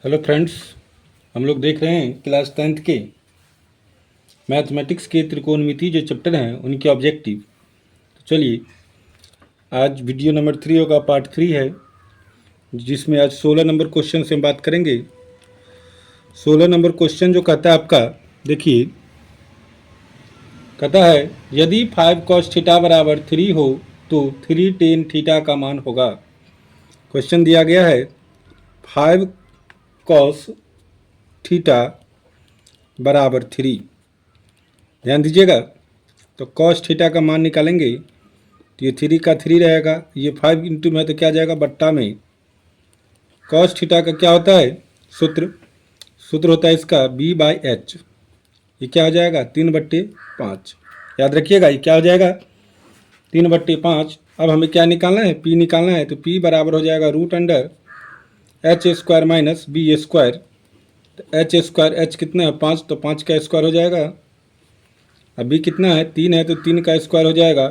Hello friends, हम लोग देख रहे हैं क्लास 10th के मैथमेटिक्स के त्रिकोणमिति जो चैप्टर हैं उनके ऑब्जेक्टिव। तो चलिए, आज वीडियो नंबर 3 होगा, पार्ट 3 है, जिसमें आज 16 नंबर क्वेश्चन से हम बात करेंगे। 16 नंबर क्वेश्चन जो कहता है आपका, देखिए, कहता है यदि 5 cos थीटा बराबर 3 हो तो 3 tan थीटा का मान होगा। क्वेश्चन दिया गया है 5 cos थीटा बराबर 3। ध्यान दीजिएगा, तो कॉस थीटा का मान निकालेंगे तो ये 3 का 3 रहेगा, ये 5 इंटू में तो क्या जाएगा बट्टा में। कॉस थीटा का क्या होता है सूत्र होता है इसका B/H। ये क्या हो जाएगा 3/5। याद रखिएगा, ये क्या हो जाएगा 3/5। अब हमें क्या निकालना है, P निकालना है, तो P बराबर हो जाएगा √H² माइनस B²। तो H², H कितना है 5, तो 5 का स्क्वायर हो जाएगा। अभी कितना है 3 है, तो 3 का स्क्वायर हो जाएगा।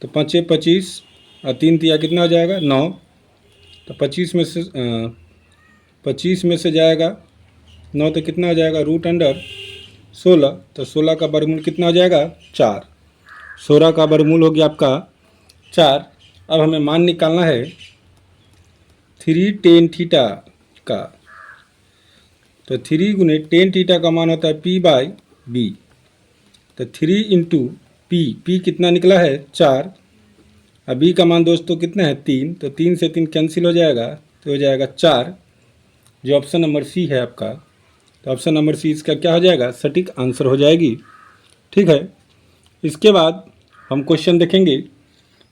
तो 5 25 और 3 तिया कितना हो जाएगा 9। तो 25 में से जाएगा 9, तो कितना हो जाएगा √16। तो 16 का वर्गमूल कितना हो जाएगा 4। 16 का वर्गमूल हो गया आपका 4। अब हमें मान निकालना है 3 tan थीटा का। तो 3 गुने tan थीटा का मान होता है P/B। तो 3 इंटू P कितना निकला है 4। अब B का मान दोस्तों कितना है 3, तो 3 से 3 कैंसिल हो जाएगा, तो हो जाएगा 4, जो ऑप्शन नंबर सी है आपका। तो ऑप्शन नंबर सी इसका क्या हो जाएगा, सटीक आंसर हो जाएगी। ठीक है, इसके बाद हम क्वेश्चन देखेंगे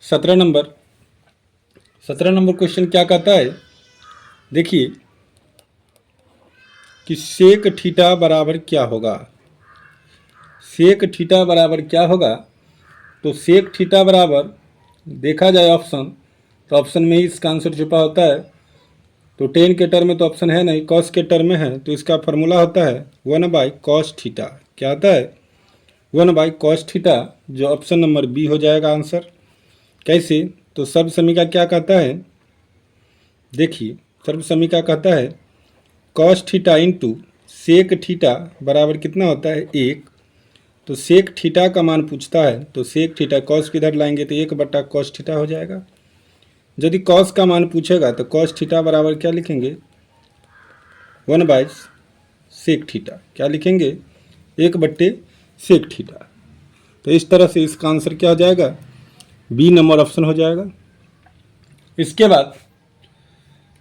17 नंबर। 17 नंबर क्वेश्चन क्या कहता है, देखिए कि सेक थीटा बराबर क्या होगा। सेक थीटा बराबर क्या होगा, तो सेक थीटा बराबर देखा जाए ऑप्शन, तो ऑप्शन में ही इसका आंसर छुपा होता है। तो टेन के टर्म में तो ऑप्शन है नहीं, कॉस के टर्म में है, तो इसका फॉर्मूला होता है 1/cos थीटा। क्या होता है 1/cos थीटा, जो ऑप्शन नंबर बी हो जाएगा आंसर। कैसे, तो सर्व समीका क्या कहता है, देखिए सर्व समीका कहता है cos theta into sec theta बराबर कितना होता है 1। तो सेक थीटा का मान पूछता है, तो सेक थीटा कॉस किधर लाएंगे, तो 1/cos थीटा हो जाएगा। यदि कॉस का मान पूछेगा तो कॉस थीटा बराबर क्या लिखेंगे 1/सेक थीटा। क्या लिखेंगे 1/सेक थीटा। तो इस तरह से इसका आंसर क्या हो जाएगा, बी नंबर ऑप्शन हो जाएगा। इसके बाद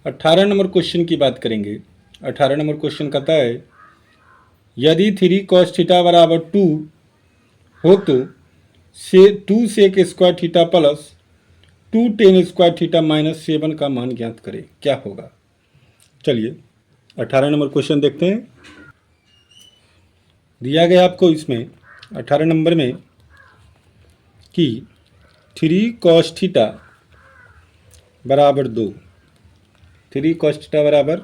18 नंबर क्वेश्चन की बात करेंगे। 18 नंबर क्वेश्चन कहता है यदि 3 cos थीटा बराबर 2 हो तो 2 sec square theta plus 2 tan square theta minus 7 का मान ज्ञात करें, क्या होगा। चलिए 18 नंबर क्वेश्चन देखते हैं। दिया गया आपको इसमें 18 नंबर में कि 3 cos थीटा बराबर 2, 3 cos थीटा बराबर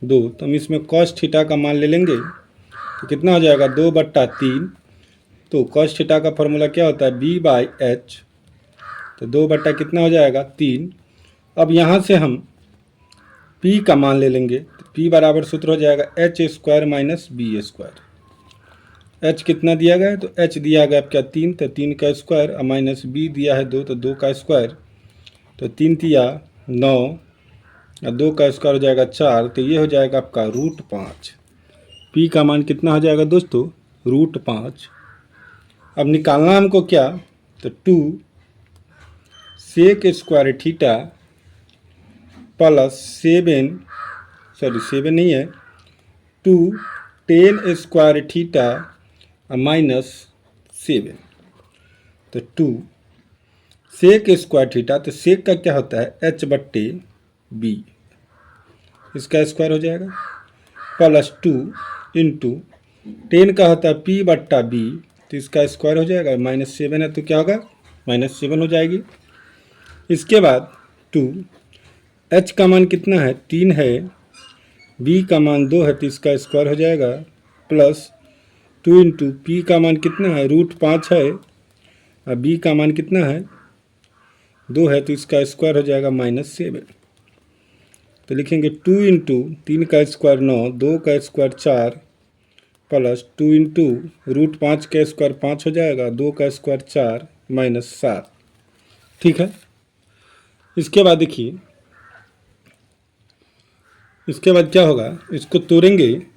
2, तो हम इसमें cos थीटा का मान ले लेंगे, तो कितना हो जाएगा 2/3। तो cos थीटा का फॉर्मूला क्या होता है B/H। तो 2 कितना हो जाएगा 3। अब यहाँ से हम P का मान ले लेंगे, तो P बराबर सूत्र हो जाएगा H² माइनस B²। H कितना दिया गया है, तो H दिया गया क्या 3, तो 3 का स्क्वायर, और माइनस B दिया है 2, तो 2 का स्क्वायर। तो 3 तिया 9 और 2 का स्क्वायर हो जाएगा 4, तो ये हो जाएगा आपका √5। P का मान कितना हो जाएगा दोस्तों √5। अब निकालना हमको क्या, तो 2 सेक स्क्वायर थीटा प्लस 7 नहीं है 2 tan स्क्वायर थीटा माइनस 7। तो 2 सेक स्क्वायर थीटा, तो सेक का क्या होता है H/B, इसका स्क्वायर हो जाएगा, प्लस 2 इंटू टेन का होता है P/B, तो इसका स्क्वायर हो जाएगा, -7 है तो क्या होगा -7 हो जाएगी। इसके बाद 2 H का मान कितना है 3 है, B का मान 2 है, तो इसका स्क्वायर हो जाएगा, प्लस 2 इंटू P का मान कितना है √5 है, और B का मान कितना है 2 है, तो इसका स्क्वायर हो जाएगा -7। तो लिखेंगे 2 इंटू 3 का स्क्वायर 9, 2 का स्क्वायर 4 प्लस 2 इंटू रूट 5 का स्क्वायर 5 हो जाएगा, 2 का स्क्वायर 4 माइनस 7। ठीक है। इसके बाद देखिए, इसके बाद क्या होगा, इसको तोड़ेंगे तो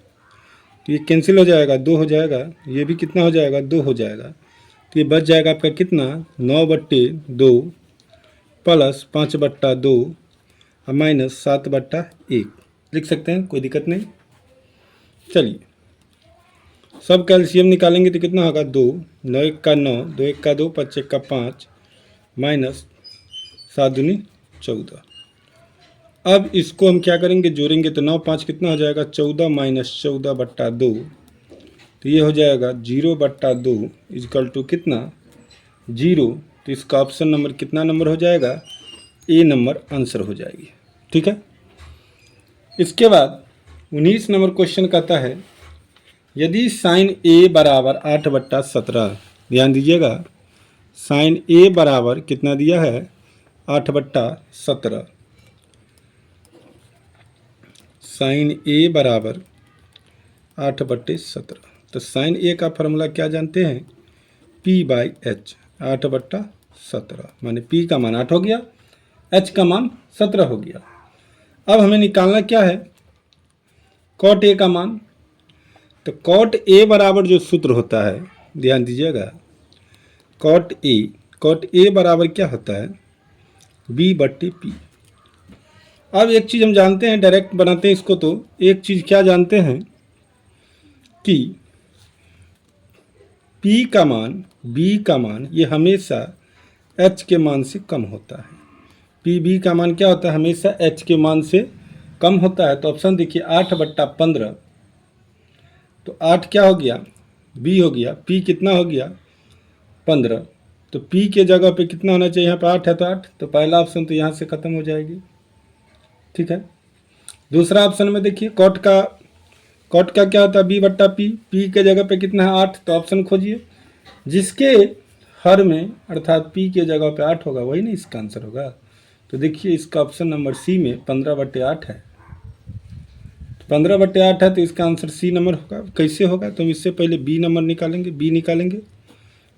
ये कैंसिल हो जाएगा, 2 हो जाएगा, ये भी कितना हो जाएगा, 2 हो जाएगा। तो ये बच जाएगा आपका कितना, 9/2 प्लस 5/2 और माइनस 7/1 लिख सकते हैं, कोई दिक्कत नहीं। चलिए सब कैल्शियम निकालेंगे तो कितना होगा, 2, 9 1 का 9, 2 1 का 2, 5 1 का 5 माइनस 7 दूनी 14। अब इसको हम क्या करेंगे, जोड़ेंगे तो 9 5 कितना हो जाएगा, 14 माइनस 14/2, तो ये हो जाएगा 0/2 इजकल टू कितना, 0। तो इसका ऑप्शन नंबर कितना नंबर हो जाएगा, ए नंबर आंसर हो जाएगी। ठीक है। इसके बाद 19 नंबर क्वेश्चन कहता है, यदि साइन ए बराबर 8/17, ध्यान दीजिएगा, साइन ए बराबर कितना दिया है, 8/17, साइन ए बराबर 8/17। तो साइन ए का फॉर्मूला क्या जानते हैं, P/H, 8/17, माने P का मान 8 हो गया, H का मान 17 हो गया। अब हमें निकालना क्या है, कॉट ए का मान। तो कॉट ए बराबर जो सूत्र होता है, ध्यान दीजिएगा, कॉट ए बराबर क्या होता है, B/P। अब एक चीज़ हम जानते हैं, डायरेक्ट बनाते हैं इसको, तो एक चीज़ क्या जानते हैं कि P का मान, B का मान ये हमेशा H के मान से कम होता है। B का मान क्या होता है, हमेशा H के मान से कम होता है। तो ऑप्शन देखिए 8/15, तो 8 क्या हो गया, B हो गया, P कितना हो गया, 15। तो P के जगह पे कितना होना चाहिए, यहाँ पे 8 है तो 8, तो पहला ऑप्शन तो यहाँ से ख़त्म हो जाएगी। ठीक है। दूसरा ऑप्शन में देखिए, कॉट का क्या होता है, B/P, P के जगह पे कितना है, 8, तो ऑप्शन खोजिए जिसके हर में अर्थात P के जगह पे 8 होगा, वही नहीं इसका आंसर होगा। तो देखिए इसका ऑप्शन नंबर सी में 15/8 है, 15/8 है, तो इसका आंसर सी नंबर होगा। कैसे होगा, तो हम इससे पहले बी नंबर निकालेंगे,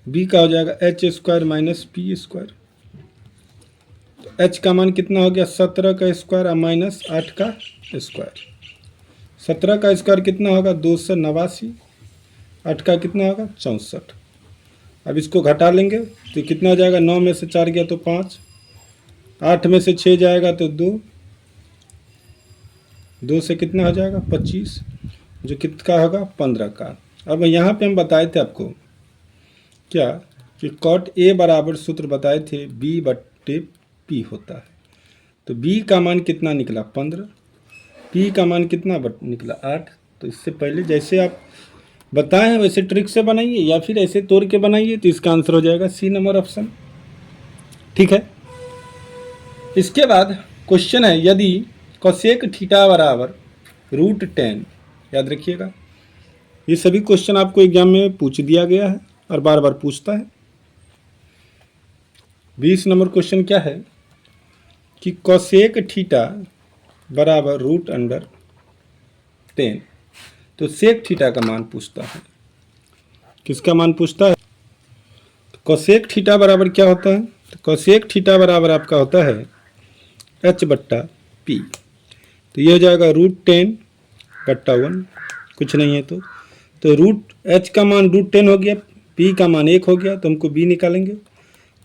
बी का हो जाएगा H² माइनस P²। तो H का मान कितना हो गया, 17 का स्क्वायर और माइनस 8 का स्क्वायर। 17 का स्क्वायर कितना होगा, 289, 8 का कितना होगा, 64। अब इसको घटा लेंगे तो कितना हो जाएगा, 9 में से 4 गया तो 5, 8 में से 6 जाएगा तो 2 से कितना हो जाएगा, 25, जो कितना होगा, 15 का। अब यहाँ पे हम बताए थे आपको क्या, कि कॉट ए बराबर सूत्र बताए थे B/P होता है। तो B का मान कितना निकला, 15, P का मान कितना निकला, 8। तो इससे पहले जैसे आप बताएं हैं वैसे ट्रिक से बनाइए या फिर ऐसे तोड़ के बनाइए, तो इसका आंसर हो जाएगा सी नंबर ऑप्शन। ठीक है। इसके बाद क्वेश्चन है, यदि कोसेक थीटा बराबर √10, याद रखिएगा ये सभी क्वेश्चन आपको एग्जाम में पूछ दिया गया है और बार बार पूछता है। 20 नंबर क्वेश्चन क्या है कि कोसेक थीटा बराबर √10, तो सेक थीटा का मान पूछता है। किसका मान पूछता है, तो कोसेक थीटा बराबर क्या होता है, तो कोसेक थीटा बराबर आपका होता है H/P। तो ये हो जाएगा √10/1, कुछ नहीं है तो H का मान √10 हो गया, P का मान 1 हो गया, तो हमको B निकालेंगे।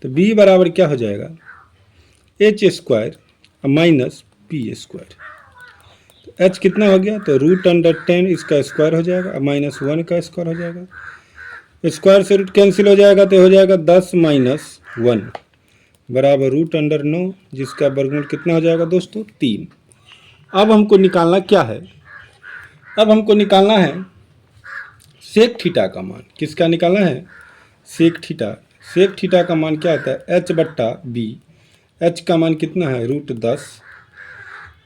तो B बराबर क्या हो जाएगा, H² माइनस P²। तो H कितना हो गया, तो √10 इसका स्क्वायर हो जाएगा, माइनस 1 का स्क्वायर हो जाएगा, स्क्वायर से रूट कैंसिल हो जाएगा, तो हो जाएगा 10 माइनस 1 बराबर √9, जिसका वर्गमूल कितना हो जाएगा दोस्तों, 3। अब हमको निकालना क्या है, अब हमको निकालना है सेक थीटा का मान। किसका निकालना है, सेक थीटा। सेक थीटा का मान क्या होता है, H/B। H का मान कितना है, √10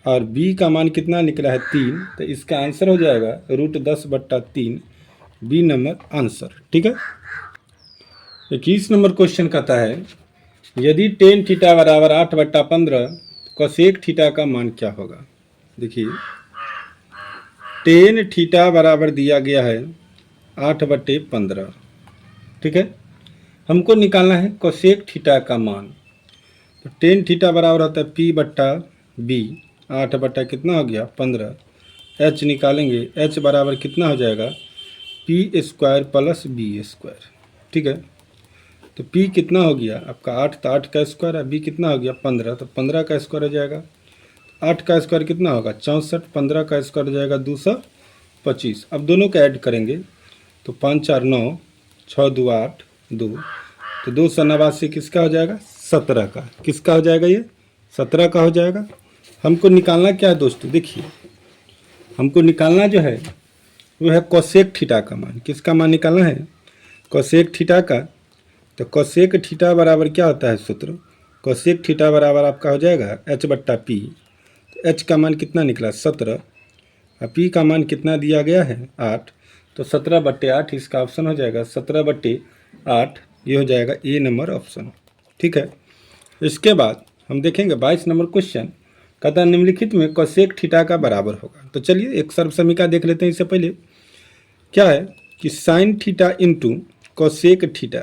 और B का मान कितना निकला है, 3। तो इसका आंसर हो जाएगा √10/3, B नंबर आंसर। ठीक है। 21 नंबर क्वेश्चन कहता है, यदि tan थीटा बराबर 8/15, कोसेक थीटा का मान क्या होगा। देखिए टेन थीटा बराबर दिया गया है 8/15। ठीक है, हमको निकालना है कोसेक थीटा का मान। तो टेन थीटा बराबर होता है P बट्टा बी, 8 बट्टा कितना हो गया 15। एच निकालेंगे, एच बराबर कितना हो जाएगा P² प्लस B²। ठीक है, तो P कितना हो गया आपका 8, तो 8 का स्क्वायर है, B कितना हो गया 15, तो 15 का स्क्वायर हो जाएगा। 8 का स्क्वायर कितना होगा 64, 15 का स्क्वायर हो जाएगा 225। अब दोनों का ऐड करेंगे तो 5 4 9, 6 2 8 2, तो 289 किसका हो जाएगा 17 का। किसका हो जाएगा ये 17 का हो जाएगा। हमको निकालना क्या है दोस्तों, देखिए हमको निकालना जो है वो है कोसेक थीटा का मान। किसका मान निकालना है कोसेक थीटा का। तो कोसेक थीटा बराबर क्या होता है सूत्र, कोसेक थीटा बराबर आपका हो जाएगा H/P। तो H का मान कितना निकला 17 और P का मान कितना दिया गया है 8, तो 17/8 इसका ऑप्शन हो जाएगा 17/8। ये हो जाएगा ए नंबर ऑप्शन। ठीक है, इसके बाद हम देखेंगे 22 नंबर क्वेश्चन कहता है निम्नलिखित में कोसेक थीटा का बराबर होगा। तो चलिए एक सर्व समीकरण देख लेते हैं। इससे पहले क्या है कि sine theta into cosec theta,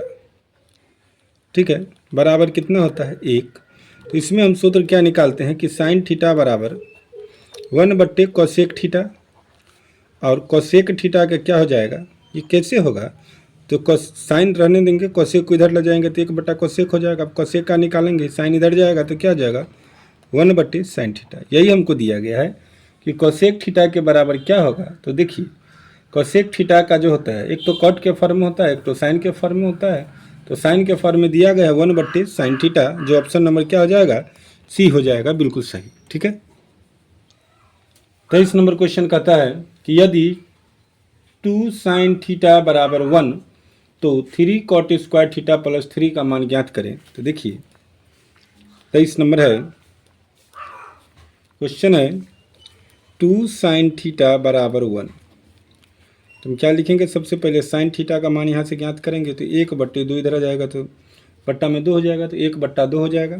ठीक है, बराबर कितना होता है 1। तो इसमें हम सूत्र क्या निकालते हैं कि साइन थीटा बराबर 1/कोसेक थीटा, और कोसेक थीटा का क्या हो जाएगा, ये कैसे होगा, तो साइन रहने देंगे, कोसेक को इधर ले जाएंगे तो 1/कोसेक हो जाएगा। अब कोसेक का निकालेंगे, साइन इधर जाएगा तो क्या हो जाएगा 1/साइन थीटा। यही हमको दिया गया है कि कोसेक थीटा के बराबर क्या होगा। तो देखिए कोसेक थीटा का जो होता है एक तो कॉट के फॉर्म में होता है, एक तो साइन के फॉर्म में होता है। तो साइन के फॉर्म में दिया गया है 1/साइन थीटा, जो ऑप्शन नंबर क्या हो जाएगा सी हो जाएगा, बिल्कुल सही। ठीक है, 23 नंबर क्वेश्चन कहता है कि यदि 2 साइन थीटा बराबर 1 तो 3 कॉट स्क्वायर थीटा प्लस 3 का मान ज्ञात करें। तो देखिए 23 नंबर है क्वेश्चन है 2 साइन थीटा बराबर 1। तो हम क्या लिखेंगे, सबसे पहले साइन थीटा का मान यहाँ से ज्ञात करेंगे तो 1/2 इधर आ जाएगा, तो बट्टा में 2 हो जाएगा, तो 1/2 हो जाएगा।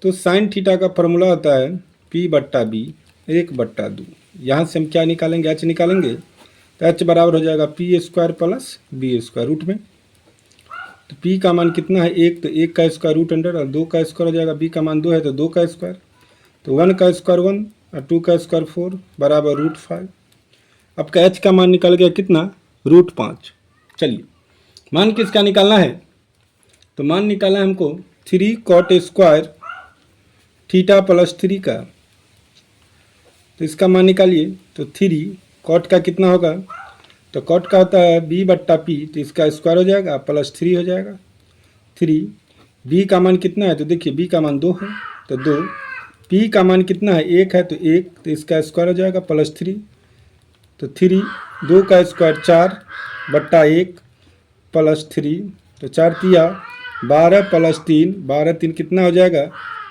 तो साइन थीटा का फॉर्मूला होता है P/B 1/2। यहाँ से हम क्या निकालेंगे एच निकालेंगे, तो एच बराबर हो जाएगा P² प्लस B² रूट में। तो P का मान कितना है 1, तो 1 का स्क्वायर रूट अंडर, और 2 का स्क्वायर हो जाएगा, B का मान 2 है तो 2 का स्क्वायर, तो 1 का स्क्वायर 1 और 2 का स्क्वायर 4 बराबर √5। आपका एच का मान निकल गया कितना √5। चलिए मान किसका निकालना है, तो मान निकालना है हमको 3 कॉट स्क्वायर थीटा प्लस 3 का। तो इसका मान निकालिए, तो 3 कॉट का कितना होगा, तो कॉट का होता है B/P, तो इसका स्क्वायर हो जाएगा प्लस 3 हो जाएगा 3। B का मान कितना है, तो देखिए B का मान 2 है तो 2, P का मान कितना है 1 है तो 1, तो इसका स्क्वायर हो जाएगा प्लस 3, तो 3 2 का स्क्वायर 4/1 प्लस 3, तो 4 तिया 12 प्लस 3, 12 3 कितना हो जाएगा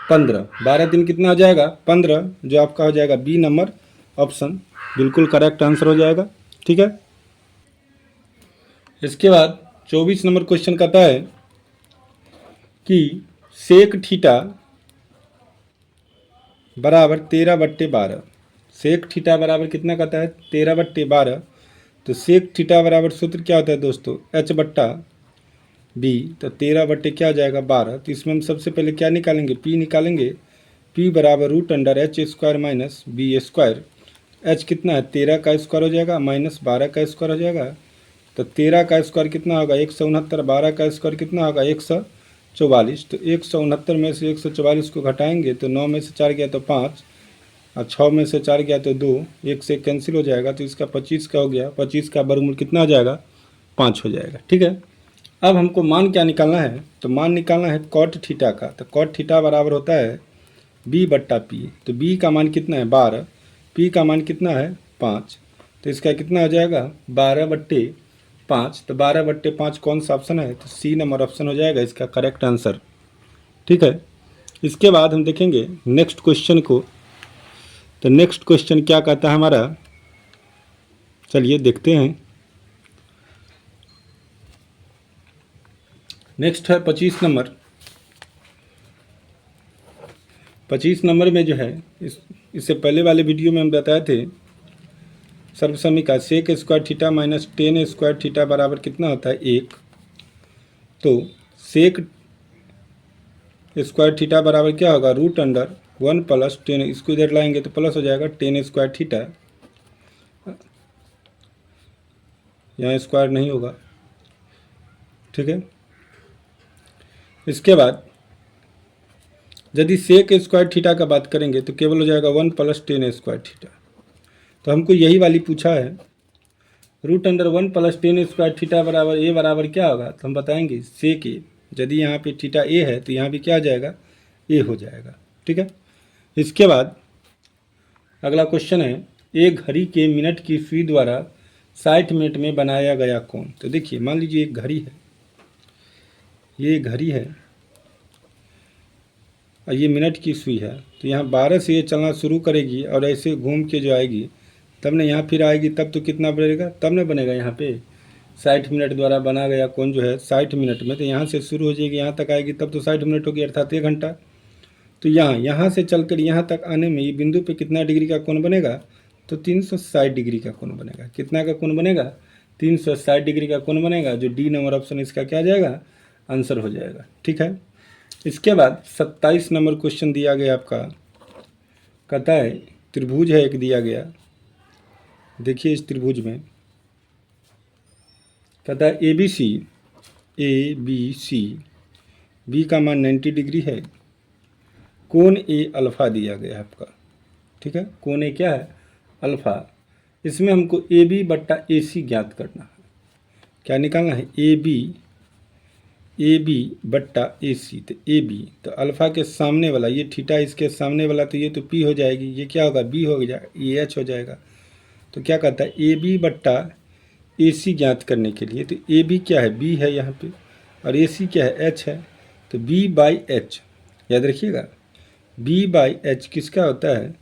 15, 12 3 कितना हो जाएगा 15, जो आपका हो जाएगा बी नंबर ऑप्शन, बिल्कुल करेक्ट आंसर हो जाएगा। ठीक है, इसके बाद 24 नंबर क्वेश्चन कहता है कि सेक थीटा बराबर 13/12। सेक थीटा बराबर कितना कहता है 13/12। तो सेक थीटा बराबर सूत्र क्या होता है दोस्तों H/B, तो 13 क्या हो जाएगा 12। तो इसमें हम सबसे पहले क्या निकालेंगे P निकालेंगे, P बराबर √H² माइनस B²। H कितना है 13 का स्क्वायर हो जाएगा माइनस 12 का स्क्वायर हो जाएगा, तो 13 का स्क्वायर कितना होगा 169, 12 का स्क्वायर कितना होगा 144। तो 169 में से 144 को घटाएंगे तो 9 में से 4 गया तो 5, और 6 में से 4 गया तो 2, 1 से कैंसिल हो जाएगा, तो इसका 25 का हो गया, 25 का वर्गमूल कितना हो जाएगा 5 हो जाएगा। ठीक है, अब हमको मान क्या निकालना है, तो मान निकालना है कॉट थीटा का। तो कॉट थीटा बराबर होता है B/P। तो B का मान कितना है 12, P का मान कितना है 5, तो इसका कितना हो जाएगा 12/5। तो 12/5 कौन सा ऑप्शन है, तो सी नंबर ऑप्शन हो जाएगा इसका करेक्ट आंसर। ठीक है, इसके बाद हम देखेंगे नेक्स्ट क्वेश्चन को। तो नेक्स्ट क्वेश्चन क्या कहता है हमारा, चलिए देखते हैं। नेक्स्ट है 25 नंबर। 25 नंबर में जो है इस इससे पहले वाले वीडियो में हम बताए थे सर्वसमीका sec square theta minus tan square theta बराबर कितना होता है 1। तो सेक स्क्वायर थीटा बराबर क्या होगा रूट अंडर 1 प्लस टेन, इसको इधर लाएंगे तो प्लस हो जाएगा टेन स्क्वायर थीटा, यहाँ स्क्वायर नहीं होगा, ठीक है। इसके बाद यदि सेक स्क्वायर थीटा का बात करेंगे तो केवल हो जाएगा 1 प्लस टेन स्क्वायर थीटा। तो हमको यही वाली पूछा है, root under 1 plus ten square theta बराबर ए बराबर क्या होगा, तो हम बताएंगे सेक ए। यदि यहाँ पे थीटा ए है तो यहाँ भी क्या आ जाएगा ए हो जाएगा, ठीक है। इसके बाद अगला क्वेश्चन है, एक घड़ी के मिनट की सुई द्वारा 60 मिनट में बनाया गया कोण। तो देखिए मान लीजिए एक घड़ी है, ये घड़ी है और ये मिनट की सुई है, तो यहाँ 12 से ये चलना शुरू करेगी और ऐसे घूम के जो आएगी तब ना यहाँ फिर आएगी, तब तो कितना बनेगा, तब ना बनेगा यहाँ पे 60 मिनट द्वारा बना गया कोण जो है 60 मिनट में, तो यहाँ से शुरू हो जाएगी यहाँ तक आएगी तब तो 60 मिनट होगी अर्थात 1 घंटा। तो यहाँ से चलकर यहाँ तक आने में ये बिंदु पे कितना डिग्री का कोण बनेगा, तो 360 डिग्री का कोण बनेगा। कितना का कोण बनेगा, 360 डिग्री का कोण बनेगा, जो डी नंबर ऑप्शन इसका क्या आ जाएगा आंसर हो जाएगा, ठीक है। इसके बाद 27 नंबर क्वेश्चन दिया गया आपका, कहता है त्रिभुज है एक दिया गया, देखिए इस त्रिभुज में कहता है ए बी सी बी का मान 90 डिग्री है, कोण ए अल्फ़ा दिया गया है आपका, ठीक है। कोण ए क्या है अल्फ़ा, इसमें हमको ए बी बट्टा ए सी ज्ञात करना है। क्या निकालना है, ए बी बट्टा ए सी। तो ए बी तो अल्फ़ा के सामने वाला ये थीटा, इसके सामने वाला तो ये तो पी हो जाएगी, ये क्या होगा बी हो जाएगा, ये एच हो जाएगा। तो क्या कहता है ए बी बट्टा ए सी ज्ञात करने के लिए, तो ए बी क्या है बी है यहाँ पे और ए सी क्या है एच है, तो बी बाई एच याद रखिएगा, बी बाई एच किसका होता है,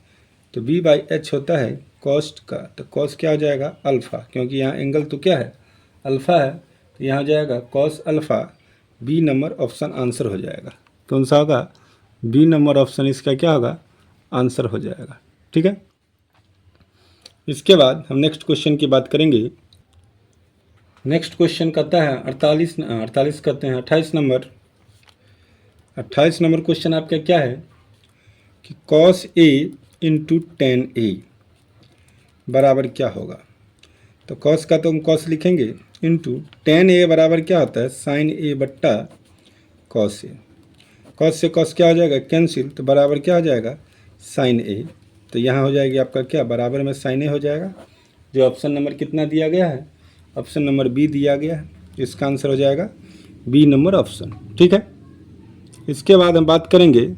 तो बी बाई एच होता है कॉस्ट का। तो कॉस क्या हो जाएगा अल्फ़ा, क्योंकि यहाँ एंगल तो क्या है अल्फ़ा है, तो यहाँ हो जाएगा cos alpha, B number option answer हो जाएगा। कौन सा होगा, बी नंबर ऑप्शन इसका क्या होगा आंसर हो जाएगा, ठीक है। इसके बाद हम नेक्स्ट क्वेश्चन की बात करेंगे। नेक्स्ट क्वेश्चन कहता है 48 कहते हैं 28 नंबर क्वेश्चन आपका क्या है कि कॉस ए इंटू टेन ए बराबर क्या होगा। तो कॉस का तो हम कॉस लिखेंगे इंटू टेन ए बराबर क्या होता है साइन ए बट्टा कॉस ए। कॉस से कॉस क्या हो जाएगा कैंसिल, तो बराबर क्या हो जाएगा साइन ए। तो यहाँ हो जाएगी आपका क्या बराबर में साइन ए हो जाएगा, जो ऑप्शन नंबर कितना दिया गया है ऑप्शन नंबर बी दिया गया है, इसका आंसर हो जाएगा बी नंबर ऑप्शन, ठीक है। इसके बाद हम बात करेंगे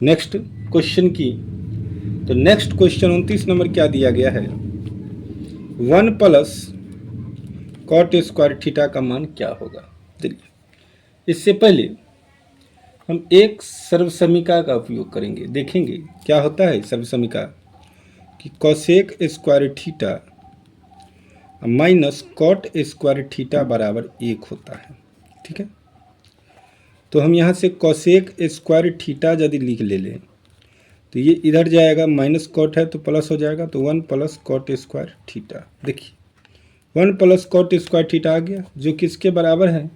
नेक्स्ट क्वेश्चन की। तो नेक्स्ट क्वेश्चन 29 नंबर क्या दिया गया है, 1 प्लस कॉट स्क्वायर थीटा का मान क्या होगा। देखिए इससे पहले हम एक सर्वसमीका का उपयोग करेंगे, देखेंगे क्या होता है सर्वसमीका कि cosec square theta minus cot square theta बराबर 1 होता है, ठीक है। तो हम यहाँ से कोसेक स्क्वायर थीटा यदि लिख ले लें तो ये इधर जाएगा, माइनस कॉट है तो प्लस हो जाएगा, तो 1 प्लस कॉट स्क्वायर थीटा। देखिए 1 प्लस कॉट स्क्वायर थीटा आ गया, जो किसके बराबर है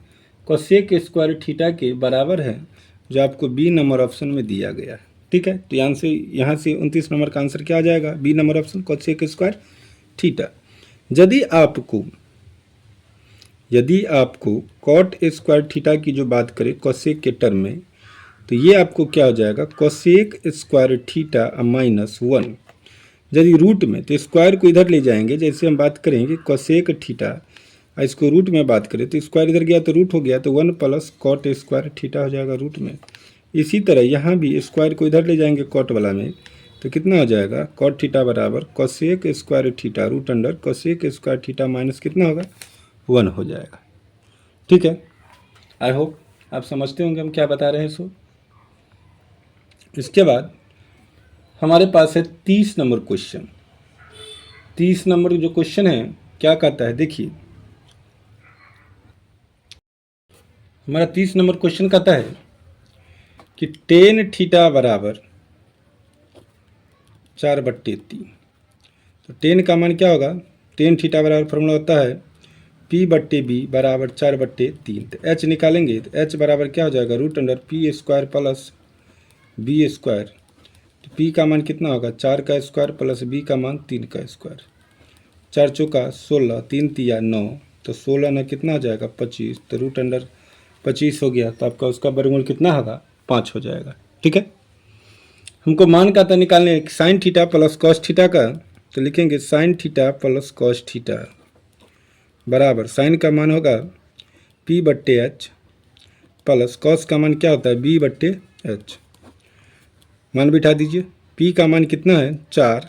कोसेक स्क्वायर थीटा के बराबर है, जो आपको बी नंबर ऑप्शन में दिया गया है, ठीक है। तो यहाँ से 29 नंबर का आंसर क्या आ जाएगा B number option cosec square theta. यदि आपको कॉट स्क्वायर थीटा की जो बात करें कोसेक के टर्म में, तो ये आपको क्या हो जाएगा कोसेक स्क्वायर थीटा माइनस 1। यदि रूट में तो स्क्वायर को इधर ले जाएंगे, जैसे हम बात करेंगे कोसेक थीटा इसको रूट में बात करें तो स्क्वायर इधर गया तो रूट हो गया, तो 1 प्लस कॉट स्क्वायर थीटा हो जाएगा रूट में। इसी तरह यहाँ भी स्क्वायर को इधर ले जाएंगे कॉट वाला में, तो कितना हो जाएगा कॉट थीटा बराबर cosec square theta root under cosec square theta minus कितना होगा 1 हो जाएगा, ठीक है। आई होप आप समझते होंगे हम क्या बता रहे हैं। सो इसके बाद हमारे पास है 30 नंबर क्वेश्चन। 30 नंबर जो क्वेश्चन है क्या कहता है, देखिए हमारा 30 नंबर क्वेश्चन कहता है कि टेन थीटा बराबर 4/3। तो टेन का मान क्या होगा, टेन थीटा बराबर फॉर्मूला होता है P/B बराबर 4/3। तो H निकालेंगे तो H बराबर क्या हो जाएगा, √P² प्लस B²। तो P का मान कितना होगा, 4 का स्क्वायर प्लस B का मान 3 का स्क्वायर। 4 चौका 16, 3 तिया 9, तो 16 ना कितना हो जाएगा 25, तो √25 हो गया। तो आपका उसका वर्गमूल कितना होगा, 5 हो जाएगा। ठीक है, हमको मान का था निकालने sine theta plus cos theta का, तो लिखेंगे sine theta plus cos theta बराबर साइन का मान होगा P/H प्लस कॉस का मान क्या होता है B/H। मान बिठा दीजिए, P का मान कितना है 4,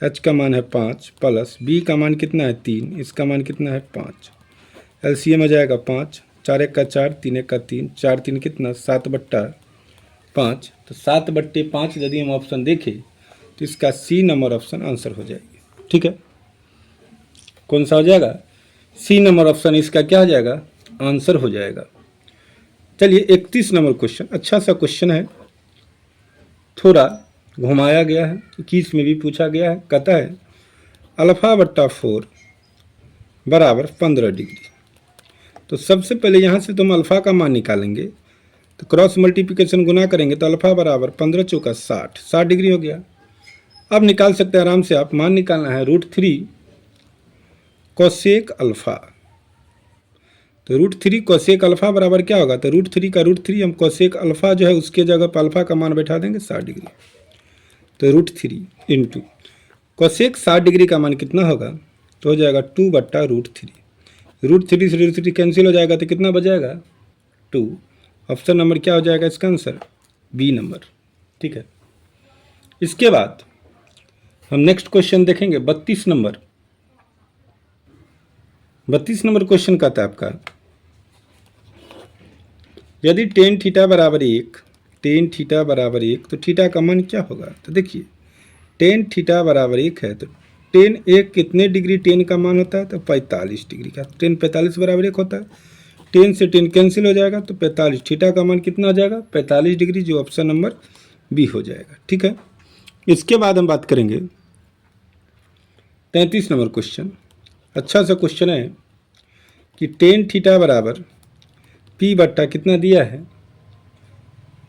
H का मान है 5 प्लस B का मान कितना है 3, इसका मान कितना है 5। LCM आ जाएगा 5, 4 1 का 4, 3 1 का 3, 4 3 कितना 7/5। तो 7/5 यदि हम ऑप्शन देखें तो इसका C नंबर ऑप्शन आंसर हो जाएगी। ठीक है, कौन सा हो जाएगा, C नंबर ऑप्शन इसका क्या हो जाएगा, आंसर हो जाएगा। चलिए 31 नंबर क्वेश्चन, अच्छा सा क्वेश्चन है, थोड़ा घुमाया गया है, 21 में भी पूछा गया है। कहता है α/4 बराबर 15 डिग्री। तो सबसे पहले यहाँ से तुम अल्फ़ा का मान निकालेंगे, तो क्रॉस मल्टीप्लिकेशन गुना करेंगे तो अल्फ़ा बराबर 15 चौका 60 डिग्री हो गया। अब निकाल सकते हैं आराम से आप, मान निकालना है √3 कोसेक अल्फ़ा। तो √3 कोसेक अल्फ़ा बराबर क्या होगा, तो √3 का √3 हम कोसेक अल्फ़ा जो है उसके जगह पर अल्फ़ा का मान बैठा देंगे 60 डिग्री। तो √3 इंटू कोसेक 60 डिग्री का मान कितना होगा, तो हो जाएगा 2/√3। √3 से √3 कैंसिल हो जाएगा तो कितना बच जाएगा 2। ऑप्शन नंबर क्या हो जाएगा इसका आंसर, बी नंबर। ठीक है, इसके बाद हम नेक्स्ट क्वेश्चन देखेंगे 32 नंबर। 32 नंबर क्वेश्चन कहता है आपका, यदि टेन थीटा बराबर 1, टेन थीटा बराबर 1, तो थीटा का मान क्या होगा। तो देखिए टेन थीटा बराबर 1 है, तो टेन 1 कितने डिग्री टेन का मान होता है, तो 45 डिग्री का। टेन 45 बराबर 1 होता है, टेन से टेन कैंसिल हो जाएगा तो 45, थीटा का मान कितना हो जाएगा 45 डिग्री, जो ऑप्शन नंबर बी हो जाएगा। ठीक है, इसके बाद हम बात करेंगे 33 नंबर क्वेश्चन। अच्छा सा क्वेश्चन है कि टेन थीटा बराबर P/, कितना दिया है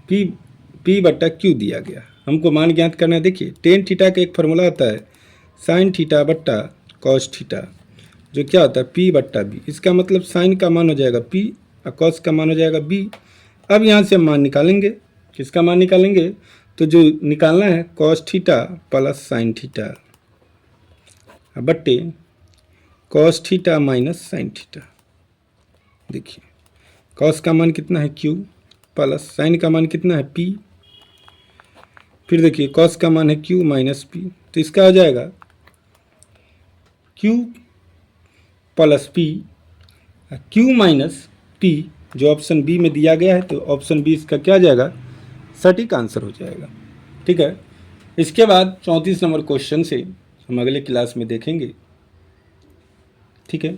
P/Q दिया गया, हमको मान ज्ञात करना है। देखिए टेन थीटा का एक फार्मूला होता है साइन थीटा बट्टा कॉस थीटा, जो क्या होता है P/B। इसका मतलब साइन का मान हो जाएगा P और कॉस का मान हो जाएगा B। अब यहाँ से हम मान निकालेंगे, किसका मान निकालेंगे, तो जो निकालना है cos theta plus sine theta बट्टे cos theta minus sine theta. देखिए कॉस का मान कितना है Q प्लस साइन का मान कितना है P, फिर देखिए कॉस का मान है Q माइनस P, तो इसका हो जाएगा Q plus P, Q minus P, जो ऑप्शन बी में दिया गया है। तो ऑप्शन बी इसका क्या आ जाएगा, सटीक आंसर हो जाएगा। ठीक है, इसके बाद 34 नंबर क्वेश्चन से हम अगले क्लास में देखेंगे। ठीक है।